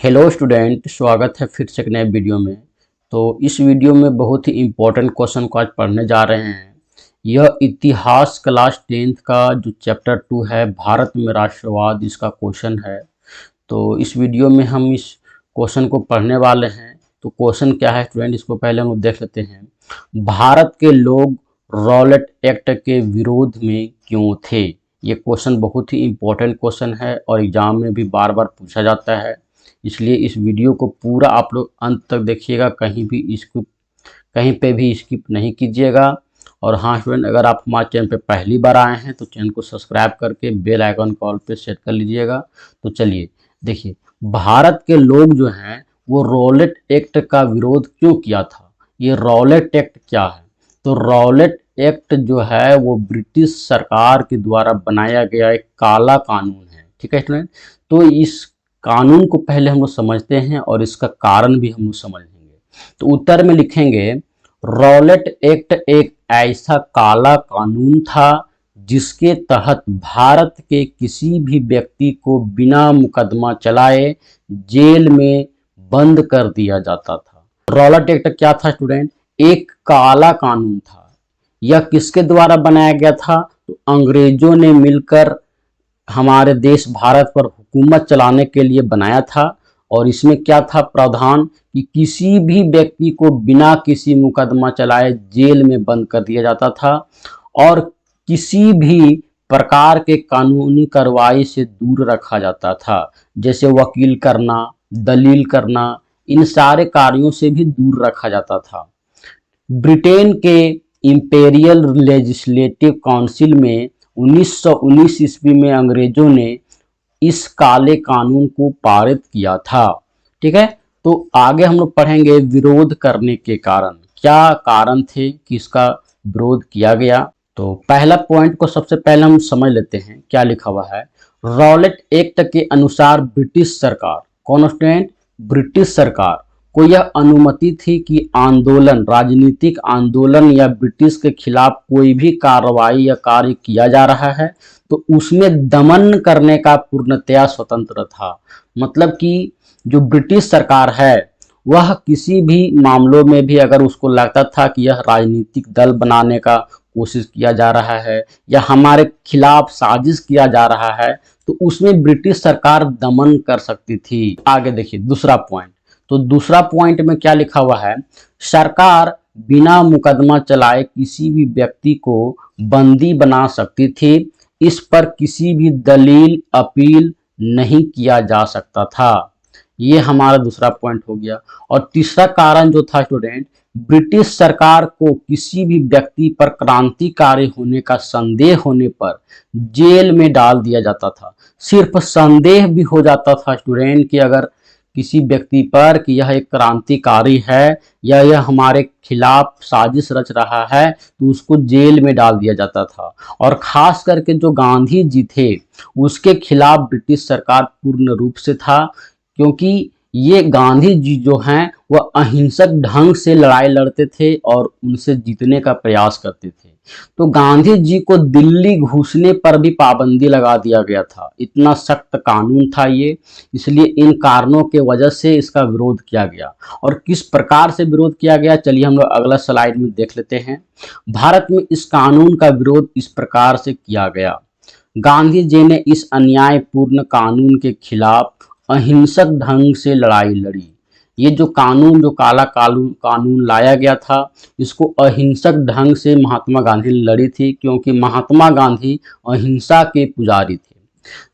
Hello student, स्वागत है फिर से एक नए वीडियो में। तो इस वीडियो में बहुत ही इम्पोर्टेंट क्वेश्चन को आज पढ़ने जा रहे हैं। यह इतिहास क्लास 10th का जो चैप्टर 2 है, भारत में राष्ट्रवाद, इसका क्वेश्चन है। तो इस वीडियो में हम इस क्वेश्चन को पढ़ने वाले हैं। तो क्वेश्चन क्या है स्टूडेंट, इसको पहले हम लोग देख लेते हैं। भारत के लोग रॉलेट एक्ट के विरोध में क्यों थे? ये क्वेश्चन बहुत ही इम्पोर्टेंट क्वेश्चन है और एग्जाम में भी बार बार पूछा जाता है, इसलिए इस वीडियो को पूरा आप लोग अंत तक देखिएगा, कहीं पे भी स्किप नहीं कीजिएगा। और हाँ स्टूडेंट, अगर आप हमारे चैनल पे पहली बार आए हैं तो चैनल को सब्सक्राइब करके बेल आइकन को ऑल पे सेट कर लीजिएगा। तो चलिए देखिए, भारत के लोग जो हैं वो रॉलेट एक्ट का विरोध क्यों किया था। ये रॉलेट एक्ट क्या है? तो रॉलेट एक्ट जो है वो ब्रिटिश सरकार के द्वारा बनाया गया एक काला कानून है। ठीक है स्टूडेंट, तो इस कानून को पहले हम लोग समझते हैं और इसका कारण भी हम लोग समझ लेंगे। तो उत्तर में लिखेंगे, रॉलेट एक्ट एक ऐसा काला कानून था जिसके तहत भारत के किसी भी व्यक्ति को बिना मुकदमा चलाए जेल में बंद कर दिया जाता था। रॉलेट एक्ट क्या था स्टूडेंट? एक काला कानून था। यह किसके द्वारा बनाया गया था? तो अंग्रेजों ने मिलकर हमारे देश भारत पर हुकूमत चलाने के लिए बनाया था। और इसमें क्या था प्रावधान कि किसी भी व्यक्ति को बिना किसी मुकदमा चलाए जेल में बंद कर दिया जाता था और किसी भी प्रकार के कानूनी कार्रवाई से दूर रखा जाता था, जैसे वकील करना, दलील करना, इन सारे कार्यों से भी दूर रखा जाता था। ब्रिटेन के इंपेरियल लेजिस्लेटिव काउंसिल में 1919 ईस्वी में अंग्रेजों ने इस काले कानून को पारित किया था। ठीक है, तो आगे हम लोग पढ़ेंगे विरोध करने के कारण। क्या कारण थे कि इसका विरोध किया गया? तो पहला पॉइंट को सबसे पहले हम समझ लेते हैं, क्या लिखा हुआ है। रॉलेट एक्ट के अनुसार ब्रिटिश सरकार, कौन स्टूडेंट? ब्रिटिश सरकार को यह अनुमति थी कि आंदोलन, राजनीतिक आंदोलन या ब्रिटिश के खिलाफ कोई भी कार्रवाई या कार्य किया जा रहा है तो उसमें दमन करने का पूर्णतया स्वतंत्र था। मतलब कि जो ब्रिटिश सरकार है वह किसी भी मामलों में भी अगर उसको लगता था कि यह राजनीतिक दल बनाने का कोशिश किया जा रहा है या हमारे खिलाफ साजिश किया जा रहा है तो उसमें ब्रिटिश सरकार दमन कर सकती थी। आगे देखिए दूसरा पॉइंट। तो दूसरा पॉइंट में क्या लिखा हुआ है, सरकार बिना मुकदमा चलाए किसी भी व्यक्ति को बंदी बना सकती थी। इस पर किसी भी दलील अपील नहीं किया जा सकता था। ये हमारा दूसरा पॉइंट हो गया। और तीसरा कारण जो था स्टूडेंट, ब्रिटिश सरकार को किसी भी व्यक्ति पर क्रांतिकारी होने का संदेह होने पर जेल में डाल दिया जाता था। सिर्फ संदेह भी हो जाता था स्टूडेंट कि अगर किसी व्यक्ति पर कि यह एक क्रांतिकारी है या यह हमारे खिलाफ साजिश रच रहा है तो उसको जेल में डाल दिया जाता था। और खास करके जो गांधी जी थे उसके खिलाफ ब्रिटिश सरकार पूर्ण रूप से था, क्योंकि ये गांधी जी जो हैं वह अहिंसक ढंग से लड़ाई लड़ते थे और उनसे जीतने का प्रयास करते थे। तो गांधी जी को दिल्ली घुसने पर भी पाबंदी लगा दिया गया था। इतना सख्त कानून था ये, इसलिए इन कारणों के वजह से इसका विरोध किया गया। और किस प्रकार से विरोध किया गया, चलिए हम लोग अगला स्लाइड में देख लेते हैं। भारत में इस कानून का विरोध इस प्रकार से किया गया। गांधी जी ने इस अन्यायपूर्ण कानून के खिलाफ अहिंसक ढंग से लड़ाई लड़ी। ये जो कानून, जो काला कानून लाया गया था, इसको अहिंसक ढंग से महात्मा गांधी ने लड़ी थी, क्योंकि महात्मा गांधी अहिंसा के पुजारी थे।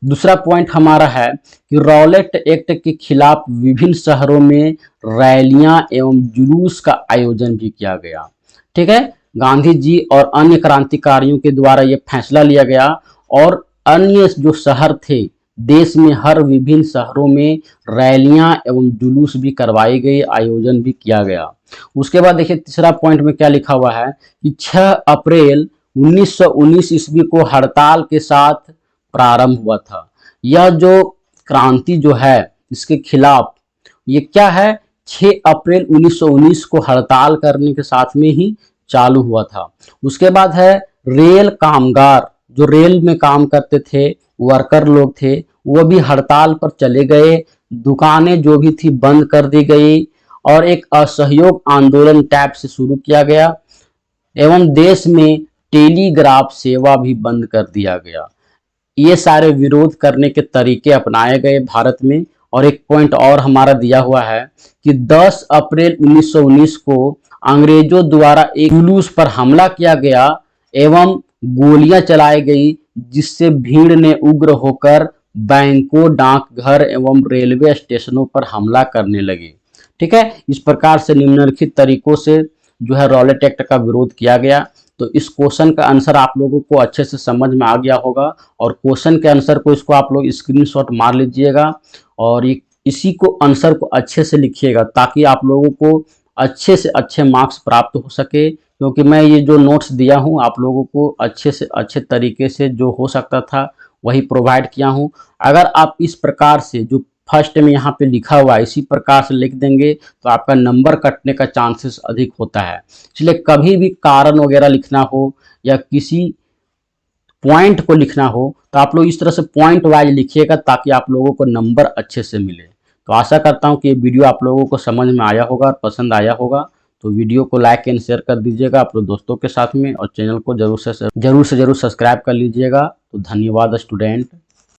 दूसरा पॉइंट हमारा है कि रॉलेट एक्ट के खिलाफ विभिन्न शहरों में रैलियां एवं जुलूस का आयोजन भी किया गया। ठीक है, गांधी जी और अन्य क्रांतिकारियों के द्वारा यह फैसला लिया गया और अन्य जो शहर थे देश में, हर विभिन्न शहरों में रैलियां एवं जुलूस भी करवाई गई, आयोजन भी किया गया। उसके बाद देखिए तीसरा पॉइंट में क्या लिखा हुआ है कि 6 अप्रैल 1919 ईस्वी को हड़ताल के साथ प्रारंभ हुआ था। यह जो क्रांति जो है इसके खिलाफ ये क्या है, 6 अप्रैल 1919 को हड़ताल करने के साथ में ही चालू हुआ था। उसके बाद है रेल कामगार, जो रेल में काम करते थे, वर्कर लोग थे, वो भी हड़ताल पर चले गए दुकानें जो भी थी बंद कर दी गई और एक असहयोग आंदोलन टाइप से शुरू किया गया एवं देश में टेलीग्राफ सेवा भी बंद कर दिया गया। ये सारे विरोध करने के तरीके अपनाए गए भारत में। और एक पॉइंट और हमारा दिया हुआ है कि 10 अप्रैल 1919 को अंग्रेजों द्वारा एक जुलूस पर हमला किया गया एवं गोलियां चलाई गई, जिससे भीड़ ने उग्र होकर बैंकों, डाकघर एवं रेलवे स्टेशनों पर हमला करने लगे। ठीक है, इस प्रकार से निम्नलिखित तरीकों से जो है रॉलेट एक्ट का विरोध किया गया। तो इस क्वेश्चन का आंसर आप लोगों को अच्छे से समझ में आ गया होगा और क्वेश्चन के आंसर को इसको आप लोग स्क्रीनशॉट मार लीजिएगा और इसी को आंसर को अच्छे से लिखिएगा ताकि आप लोगों को अच्छे से अच्छे मार्क्स प्राप्त हो सके। क्योंकि मैं ये जो नोट्स दिया हूँ आप लोगों को अच्छे से अच्छे तरीके से जो हो सकता था वही प्रोवाइड किया हूँ। अगर आप इस प्रकार से जो फर्स्ट में यहाँ पे लिखा हुआ है इसी प्रकार से लिख देंगे तो आपका नंबर कटने का चांसेस अधिक होता है। इसलिए कभी भी कारण वगैरह लिखना हो या किसी पॉइंट को लिखना हो तो आप लोग इस तरह से पॉइंट वाइज लिखिएगा ताकि आप लोगों को नंबर अच्छे से मिले। तो आशा करता हूँ कि ये वीडियो आप लोगों को समझ में आया होगा और पसंद आया होगा। तो वीडियो को लाइक एंड शेयर कर दीजिएगा आप लोग दोस्तों के साथ में और चैनल को जरूर से जरूर सब्सक्राइब कर लीजिएगा। तो धन्यवाद स्टूडेंट।